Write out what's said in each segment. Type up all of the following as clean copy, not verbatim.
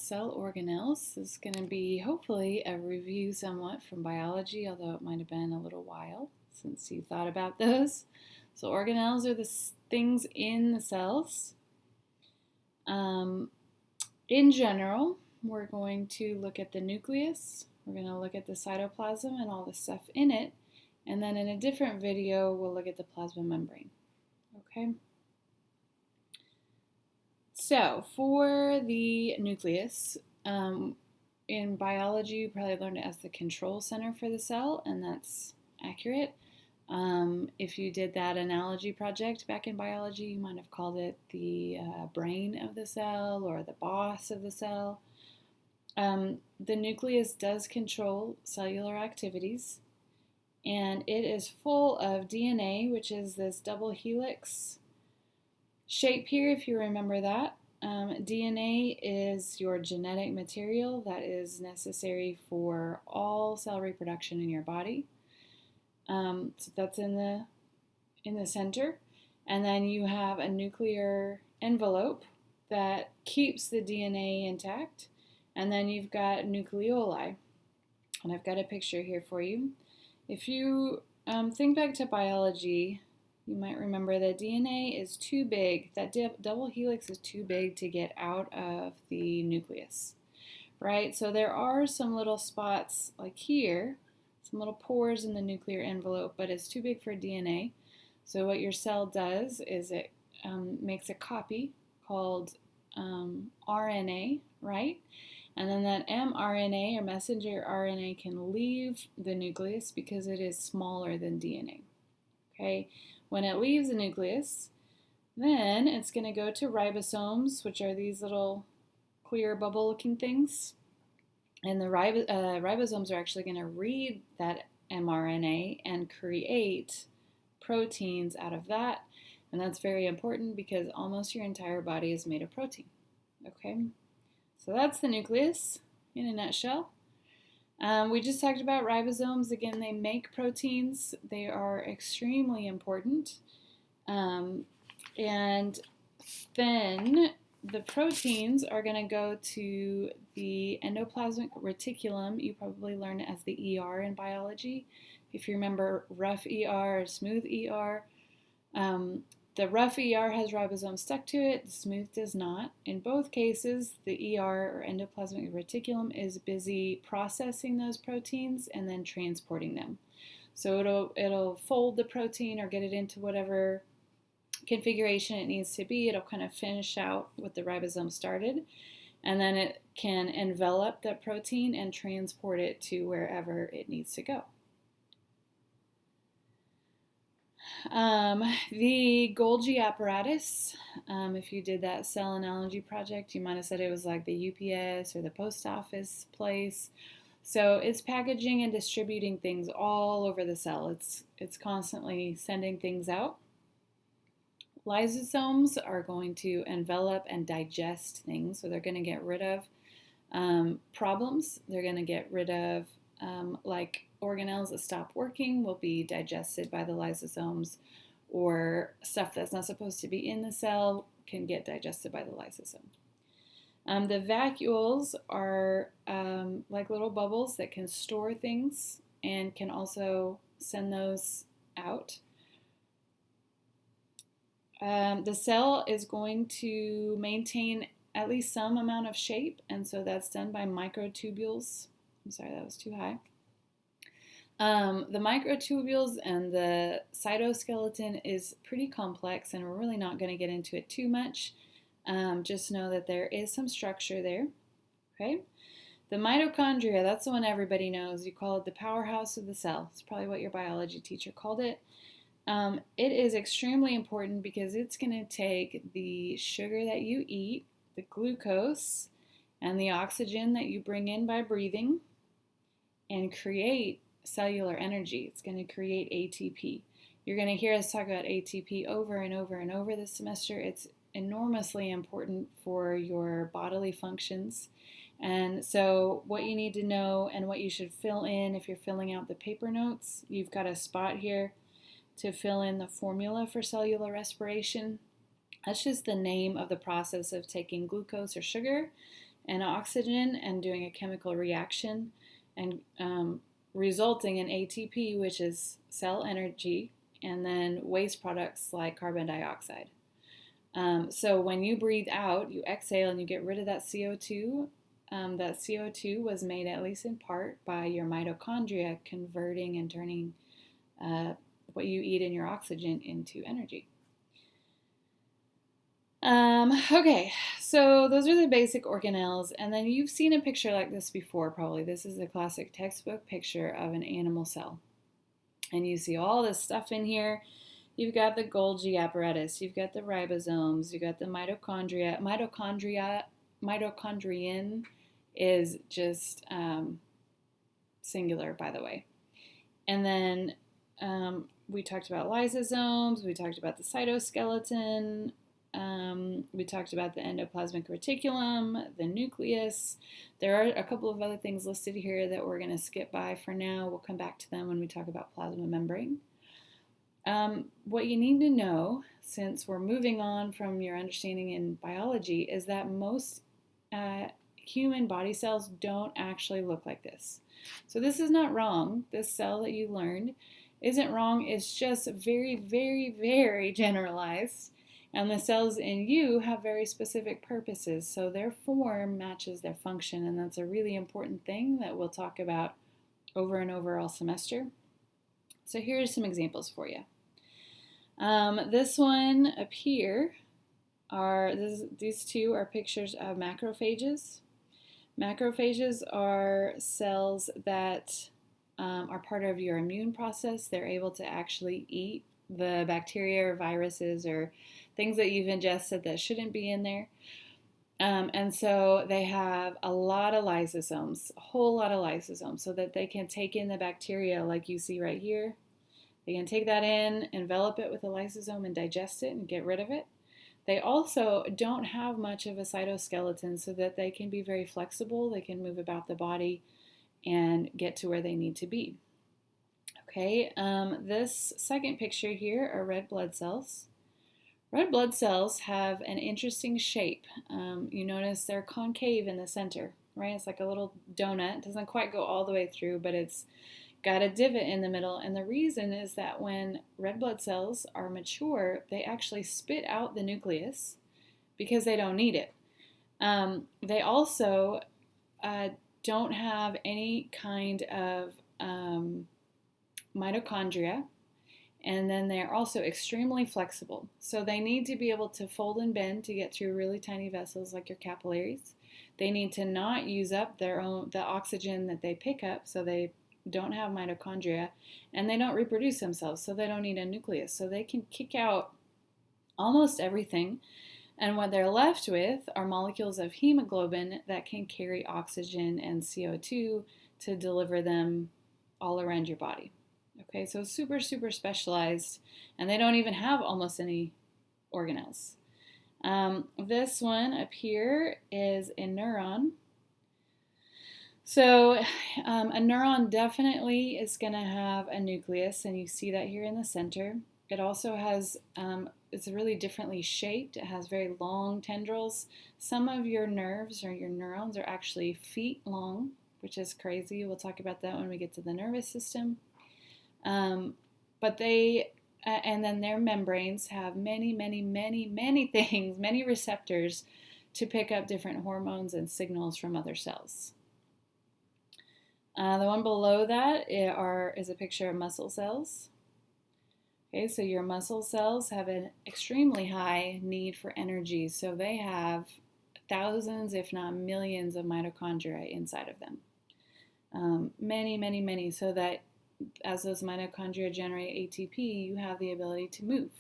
cell organelles. This is going to be hopefully a review somewhat from biology, although it might have been a little while since you thought about those. So organelles are the things in the cells. In general, we're going to look at the nucleus, we're going to look at the cytoplasm and all the stuff in it, and then in a different video we'll look at the plasma membrane. Okay? So for the nucleus, in biology you probably learned it as the control center for the cell, and that's accurate. If you did that analogy project back in biology, you might have called it the brain of the cell or the boss of the cell. The nucleus does control cellular activities, and it is full of DNA, which is this double helix shape here, if you remember that. DNA is your genetic material that is necessary for all cell reproduction in your body. So that's in the center, and then you have a nuclear envelope that keeps the DNA intact, and then you've got nucleoli, and I've got a picture here for you. If you think back to biology, you might remember that DNA is too big, that double helix is too big to get out of the nucleus, right? So there are some little spots like here, some little pores in the nuclear envelope, but it's too big for DNA. So what your cell does is it makes a copy called RNA, right? And then that mRNA or messenger RNA can leave the nucleus because it is smaller than DNA. Okay, when it leaves the nucleus, then it's going to go to ribosomes, which are these little clear bubble-looking things. And the ribosomes are actually going to read that mRNA and create proteins out of that. And that's very important because almost your entire body is made of protein. Okay, so that's the nucleus in a nutshell. We just talked about ribosomes. Again, they make proteins. They are extremely important. And then the proteins are going to go to the endoplasmic reticulum. You probably learned it as the ER in biology. If you remember rough ER or smooth ER, the rough ER has ribosomes stuck to it, the smooth does not. In both cases, the ER or endoplasmic reticulum is busy processing those proteins and then transporting them. So it'll fold the protein or get it into whatever configuration it needs to be. It'll kind of finish out what the ribosome started, and then it can envelop that protein and transport it to wherever it needs to go. The Golgi apparatus, if you did that cell analogy project, you might have said it was like the UPS or the post office place. So it's packaging and distributing things all over the cell. It's constantly sending things out. Lysosomes are going to envelop and digest things, so they're going to get rid of problems. They're going to get rid of like organelles that stop working will be digested by the lysosomes, or stuff that's not supposed to be in the cell can get digested by the lysosome. The vacuoles are like little bubbles that can store things and can also send those out. The cell is going to maintain at least some amount of shape, and so that's done by microtubules. I'm sorry, that was too high. The microtubules and the cytoskeleton is pretty complex, and we're really not going to get into it too much. Just know that there is some structure there. Okay. The mitochondria, that's the one everybody knows. You call it the powerhouse of the cell. It's probably what your biology teacher called it. It is extremely important because it's going to take the sugar that you eat, the glucose, and the oxygen that you bring in by breathing, and create cellular energy. It's going to create ATP. You're going to hear us talk about ATP over and over and over this semester. It's enormously important for your bodily functions. And so what you need to know and what you should fill in if you're filling out the paper notes, you've got a spot here to fill in the formula for cellular respiration. That's just the name of the process of taking glucose or sugar and oxygen and doing a chemical reaction and resulting in ATP, which is cell energy, and then waste products like carbon dioxide. So when you breathe out, you exhale and you get rid of that CO2. That CO2 was made, at least in part, by your mitochondria converting and turning what you eat and your oxygen into energy. Okay, so those are the basic organelles, and then you've seen a picture like this before probably. This is a classic textbook picture of an animal cell. And you see all this stuff in here. You've got the Golgi apparatus, you've got the ribosomes, you've got the mitochondria. Mitochondrion is just singular, by the way. And then we talked about lysosomes, we talked about the cytoskeleton, we talked about the endoplasmic reticulum, the nucleus. There are a couple of other things listed here that we're going to skip by for now. We'll come back to them when we talk about plasma membrane. What you need to know, since we're moving on from your understanding in biology, is that most human body cells don't actually look like this. So this is not wrong. This cell that you learned isn't wrong. It's just very, very, very generalized. And the cells in you have very specific purposes. So their form matches their function. And that's a really important thing that we'll talk about over and over all semester. So here's some examples for you. This one up here these two are pictures of macrophages. Macrophages are cells that are part of your immune process. They're able to actually eat the bacteria or viruses or things that you've ingested that shouldn't be in there. And so they have a lot of lysosomes, a whole lot of lysosomes, so that they can take in the bacteria like you see right here. They can take that in, envelop it with a lysosome, and digest it and get rid of it. They also don't have much of a cytoskeleton, so that they can be very flexible. They can move about the body and get to where they need to be. Okay, this second picture here are red blood cells. Red blood cells have an interesting shape. You notice they're concave in the center, right? It's like a little donut. It doesn't quite go all the way through, but it's got a divot in the middle. And the reason is that when red blood cells are mature, they actually spit out the nucleus because they don't need it. They also don't have any kind of mitochondria. And then they're also extremely flexible. So they need to be able to fold and bend to get through really tiny vessels like your capillaries. They need to not use up the oxygen that they pick up, so they don't have mitochondria, and they don't reproduce themselves, so they don't need a nucleus. So they can kick out almost everything, and what they're left with are molecules of hemoglobin that can carry oxygen and CO2 to deliver them all around your body. Okay, so super, super specialized, and they don't even have almost any organelles. This one up here is a neuron. So a neuron definitely is going to have a nucleus, and you see that here in the center. It also has, it's really differently shaped. It has very long tendrils. Some of your nerves or your neurons are actually feet long, which is crazy. We'll talk about that when we get to the nervous system. But they, and then their membranes have many, many, many, many things, many receptors to pick up different hormones and signals from other cells. The one below that is a picture of muscle cells. Okay, so your muscle cells have an extremely high need for energy, so they have thousands, if not millions, of mitochondria inside of them. Many, many, many, so that as those mitochondria generate ATP, you have the ability to move.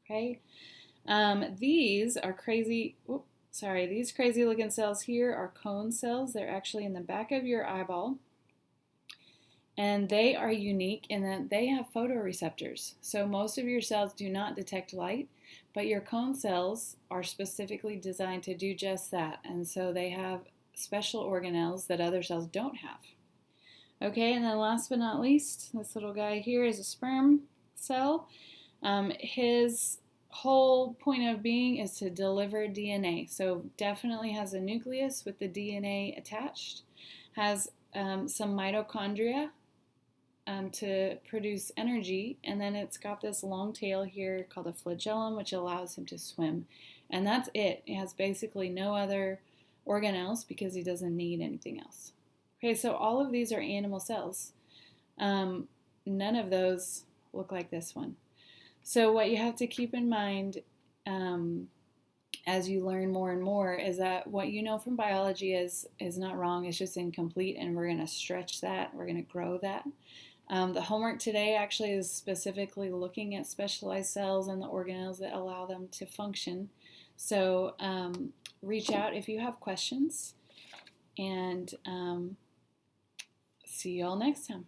Okay, these are crazy. These crazy looking cells here are cone cells. They're actually in the back of your eyeball. And they are unique in that they have photoreceptors. So most of your cells do not detect light, but your cone cells are specifically designed to do just that. And so they have special organelles that other cells don't have. Okay, and then last but not least, this little guy here is a sperm cell. His whole point of being is to deliver DNA. So definitely has a nucleus with the DNA attached, has some mitochondria to produce energy, and then it's got this long tail here called a flagellum, which allows him to swim. And that's it. It has basically no other organelles because he doesn't need anything else. Okay, so all of these are animal cells. None of those look like this one. So what you have to keep in mind as you learn more and more is that what you know from biology is not wrong. It's just incomplete, and we're going to stretch that. We're going to grow that. The homework today actually is specifically looking at specialized cells and the organelles that allow them to function. So reach out if you have questions, and see you all next time.